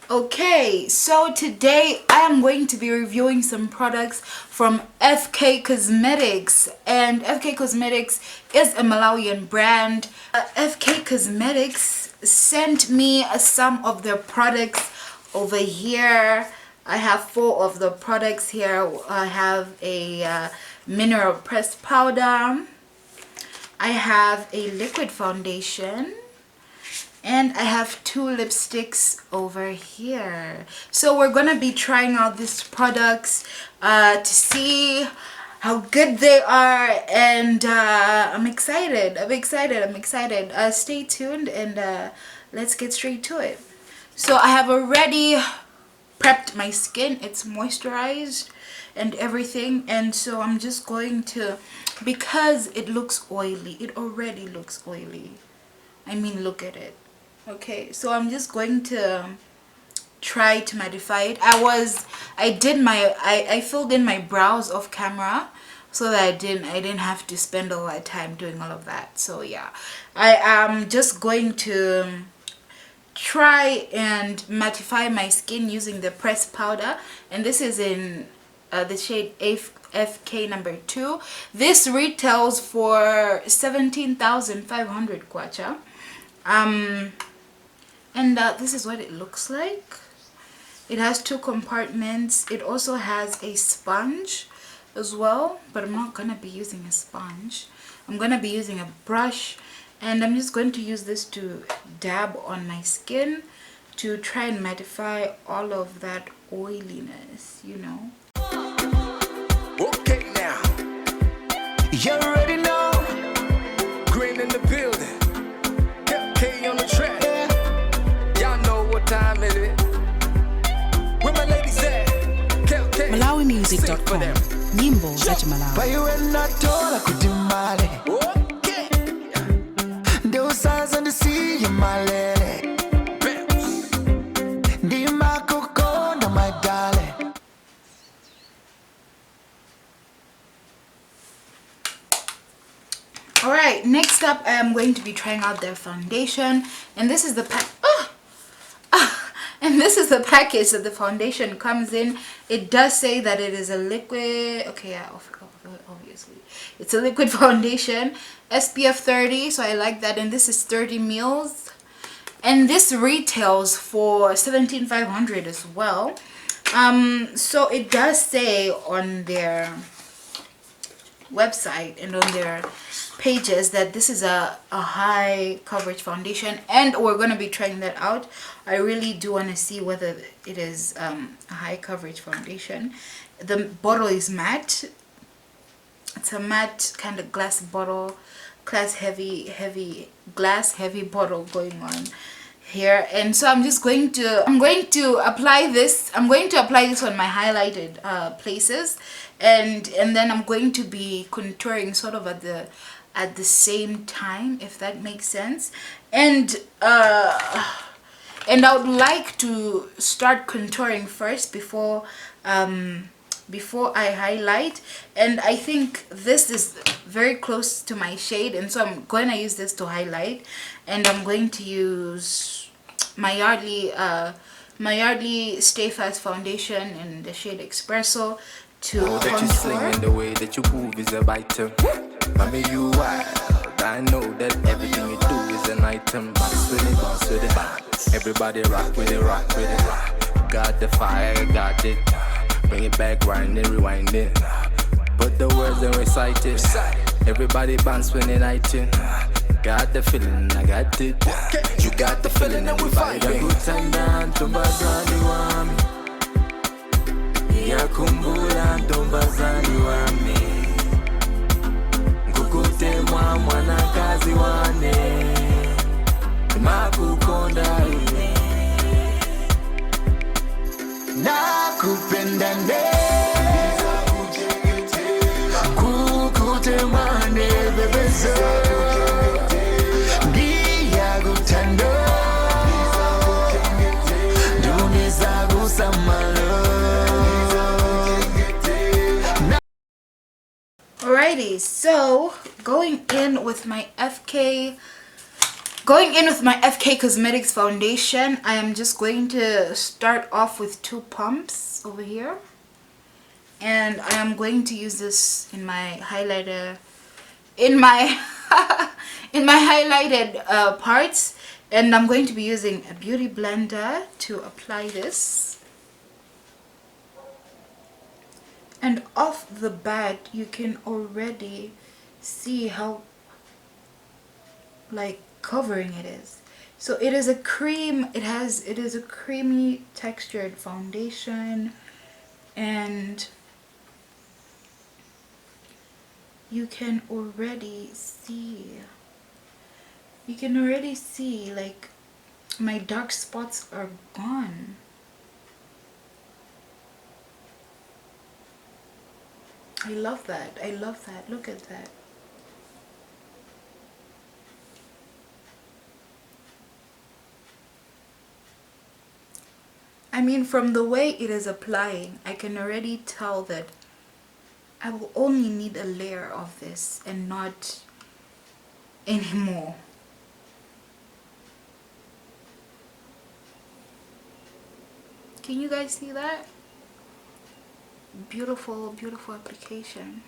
Okay, so today I am going to be reviewing some products from Fkay Cosmetics, and Fkay Cosmetics is a Malawian brand. Fkay Cosmetics sent me some of their products over here. I have 4 of the products here. I have a mineral pressed powder. I have a liquid foundation. And I have 2 lipsticks over here. So we're gonna be trying out these products to see how good they are, and I'm excited. Stay tuned, and let's get straight to it. So I have already prepped my skin. It's moisturized and everything, and so I'm just going to, because it looks oily, it already looks oily. I mean, look at it. Okay, so I'm just going to try to mattify it. I filled in my brows off camera so that I didn't have to spend all that time doing all of that. So yeah, I am just going to try and mattify my skin using the pressed powder, and this is in the shade Fkay number 2. This retails for 17,500 kwacha. And this is what it looks like. It has 2 compartments. It also has a sponge as well, but I'm not gonna be using a sponge. I'm gonna be using a brush, and I'm just going to use this to dab on my skin to try and mattify all of that oiliness, you know. Okay, now you already know. Green in the building, K on the track. Y'all know what time it is. Where my ladies at? MalawiMusic.com. Nyimbo za Malawi. Bayuenatola kutimale. Okay. Ndio sasa ndisi ya malele. Ndima kukonda my darling. Alright, next up I am going to be trying out their foundation, and this is the and this is the package that the foundation comes in. It does say that it is a liquid. Okay, yeah, obviously it's a liquid foundation, SPF 30, so I like that. And this is 30 mils, and this retails for 17,500 as well. So it does say on their website and on their pages that this is a high coverage foundation, and we're going to be trying that out. I really do want to see whether it is a high coverage foundation. The bottle is matte. It's a matte kind of glass bottle, glass heavy bottle going on here. And so I'm going to apply this on my highlighted places, and then I'm going to be contouring sort of at the same time, if that makes sense. And I would like to start contouring first before I highlight, and I think this is very close to my shade, and so I'm going to use this to highlight. And I'm going to use my Yardley Stay Fast foundation in the shade Espresso to contour. The way that you move is a biter. Mommy, you wild. I know that everything you do is an item. Bounce with it, bounce. Everybody rock with it. Got the fire, got it. Bring it back, wind it, rewind it. Put the words and recite it. Everybody bounce when it item. Got the feeling, I got it. You got the feeling, and we vibing. Good time down, tumbazani wami. Yakumbula, tumbazani wami. Nkukute mwana kazi wane. Makukonda ine. Nakupenda ne. Kukute mwane bebezo. Alrighty, so going in with my Fkay Going in with my FK Cosmetics foundation, I am just going to start off with 2 pumps over here. And I am going to use this in my highlighter, in my in my highlighted parts. And I'm going to be using a beauty blender to apply this. And off the bat, you can already see how like covering it is. So it is a cream, it is a creamy textured foundation, and you can already see like my dark spots are gone. I love that. I love that. Look at that. I mean, from the way it is applying, I can already tell that I will only need a layer of this and not anymore. Can you guys see that? Beautiful, beautiful application.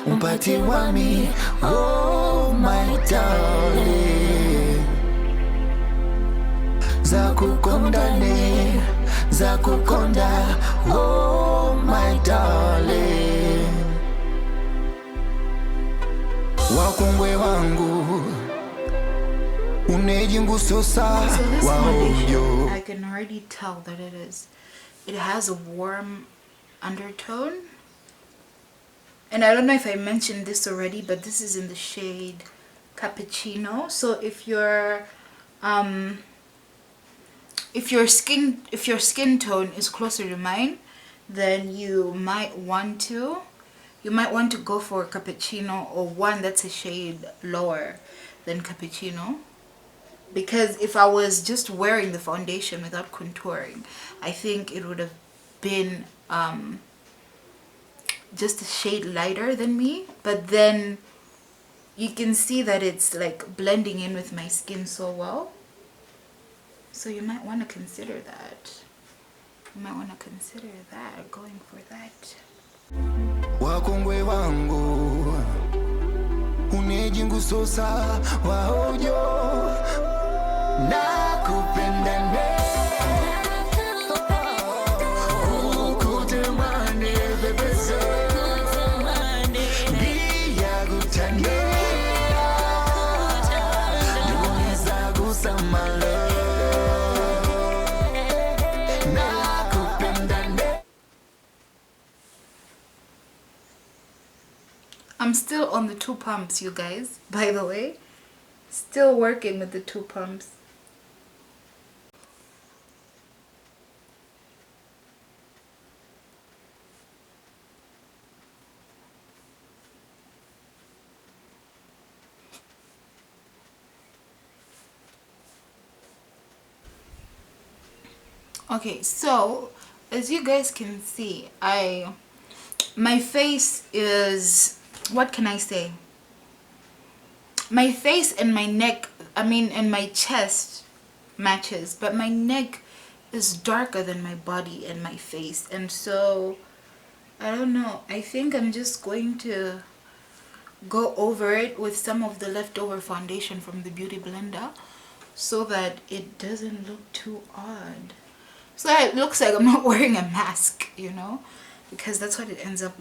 Umpati wami, oh my darling. Zakukonda, oh my darling. Wakungwe wangu, uneji ngusosa So this waoyo. foundation, I can already tell that it has a warm undertone. And I don't know if I mentioned this already, but this is in the shade Cappuccino. So if your skin tone is closer to mine, then you might want to go for Cappuccino, or one that's a shade lower than Cappuccino. Because if I was just wearing the foundation without contouring, I think it would have been just a shade lighter than me. But then you can see that it's like blending in with my skin so well. So you might want to consider that. Going for that. Wakongwe wangu, uneji ngusosa waoyo. Nakupenda ne. Ukutemane bebeze. Biya gutane. Niboniza gusamale. I'm still on the 2 pumps, you guys, by the way. Still working with the 2 pumps. Okay, so as you guys can see, my face is, what can I say? My face and my neck, and my chest matches, but my neck is darker than my body and my face. And so, I don't know, I think I'm just going to go over it with some of the leftover foundation from the beauty blender so that it doesn't look too odd. So that it looks like I'm not wearing a mask, you know, because that's what it ends up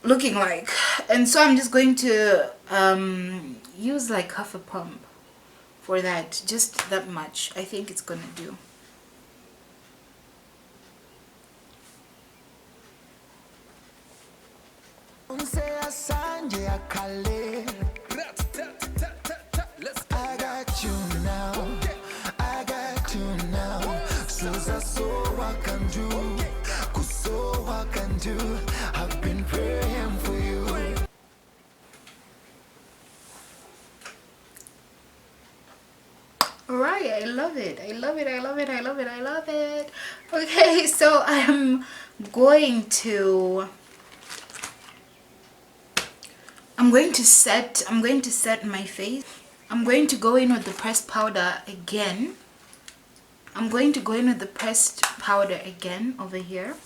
looking like. And so I'm just going to use like half a pump for that, just that much. I think it's gonna do. I got you now. I got you now. So I can do. I've been praying for you. Alright, I love it, I love it, I love it, I love it. Okay, so I'm going to set my face. I'm going to go in with the pressed powder again. Over here,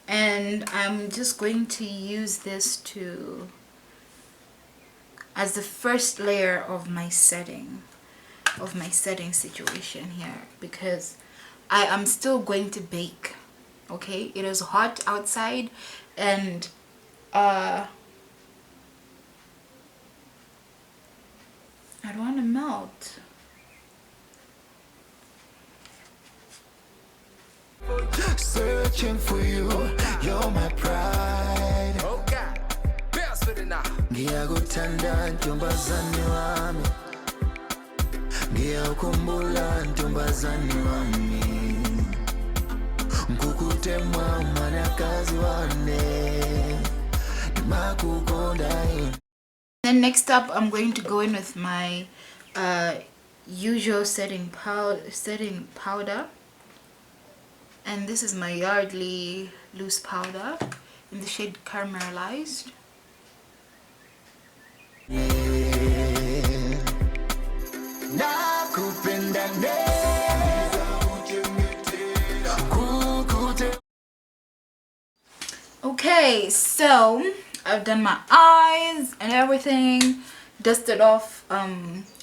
and I'm just going to use this as the first layer of my setting situation here, because I am still going to bake. Okay, it is hot outside, and I don't want to melt. Searching for you, you're my pride. Okay, best with it now. Ngiyakutanda ntombazane wami, ngiyakukhumbula ntombazane wami, nkukutemwa mwanakazi wane, ndimakukonda. Then next up, I'm going to go in with my usual setting powder, and this is my Yardley loose powder in the shade Caramelized. Okay, so I've done my eyes and everything, dusted off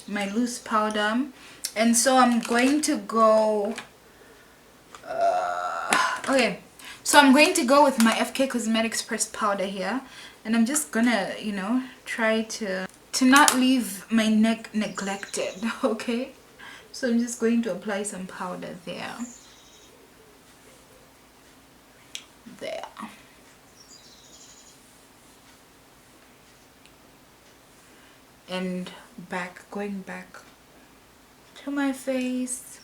my loose powder, and so I'm going to go I'm going to go with my Fkay Cosmetics pressed powder here, and I'm just gonna, you know, try to not leave my neck neglected. Okay, so I'm just going to apply some powder there, and going back to my face.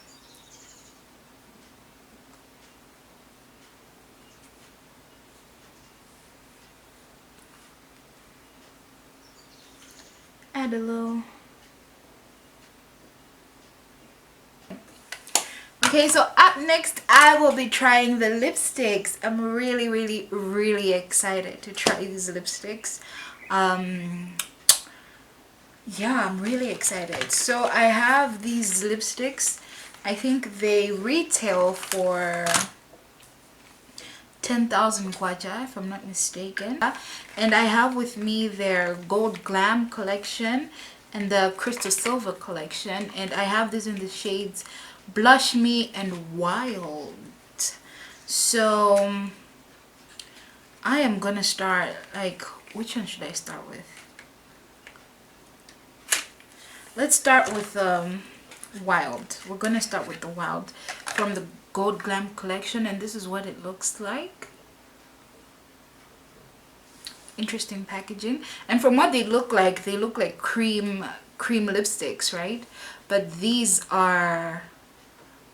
Add a little. Okay, so up next I will be trying the lipsticks. I'm really excited to try these lipsticks. Yeah, I'm really excited. So I have these lipsticks. I think they retail for 10,000 kwacha, if I'm not mistaken. And I have with me their Gold Glam collection and the Crystal Silver collection, and I have this in the shades Blush Me and Wild. So I am gonna start, like, which one should I start with? Let's start with Wild. We're gonna start with the Wild from the Gold Glam collection, and this is what it looks like. Interesting packaging, and from what they look like cream lipsticks, right? But these are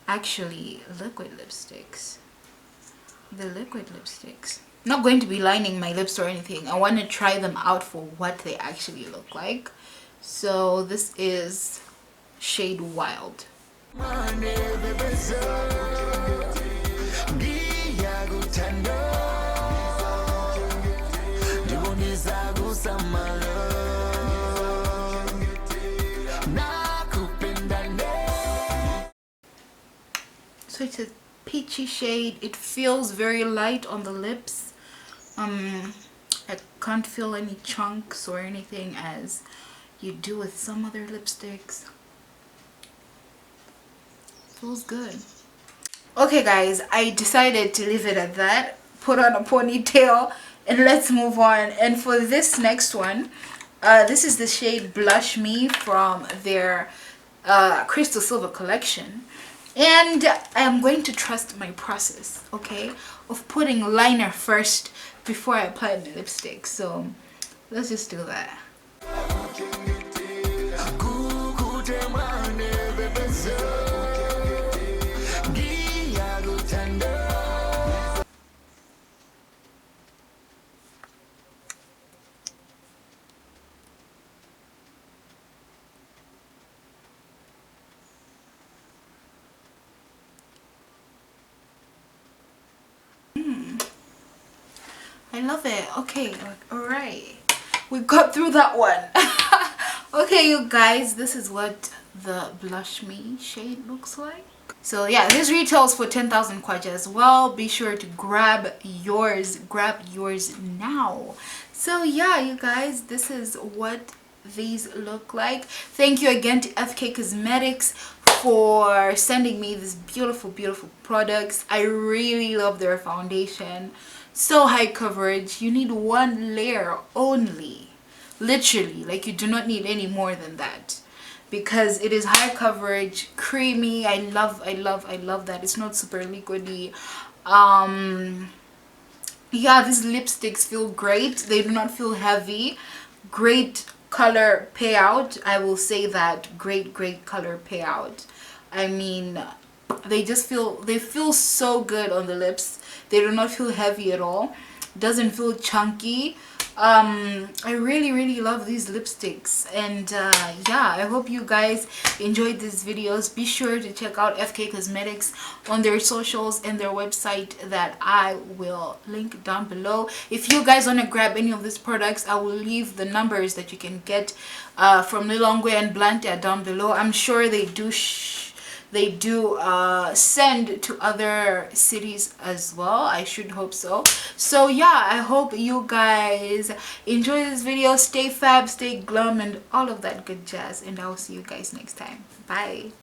actually liquid lipsticks. The liquid lipsticks. I'm not going to be lining my lips or anything. I want to try them out for what they actually look like. So this is shade Wild. So it's a peachy shade. It feels very light on the lips. I can't feel any chunks or anything as you do with some other lipsticks. Feels good. Okay guys, I decided to leave it at that. Put on a ponytail and let's move on. And for this next one, this is the shade Blush Me from their Crystal Silver collection. And I'm going to trust my process, okay, of putting liner first before I apply my lipstick. So let's just do that. I love it. Okay, all right, we got through that one. Okay, you guys, this is what the Blush Me shade looks like. So yeah, this retails for 10,000 kwacha as well. Be sure to grab yours now. So yeah, you guys, this is what these look like. Thank you again to Fkay Cosmetics for sending me these beautiful products. I really love their foundation. So high coverage. You need one layer only, literally. Like, you do not need any more than that, because it is high coverage, creamy. I love that. It's not super liquidy. Yeah, these lipsticks feel great. They do not feel heavy. Great color payout, I will say that. Great color payout. I mean, they feel so good on the lips. They do not feel heavy at all. Doesn't feel chunky. I really love these lipsticks. And yeah, I hope you guys enjoyed these videos. Be sure to check out Fkay Cosmetics on their socials and their website that I will link down below. If you guys want to grab any of these products, I will leave the numbers that you can get from Lilongwe and Blantyre down below. I'm sure they do send to other cities as well. I should hope so. So yeah, I hope you guys enjoy this video. Stay fab, stay glum, and all of that good jazz, and I'll see you guys next time. Bye.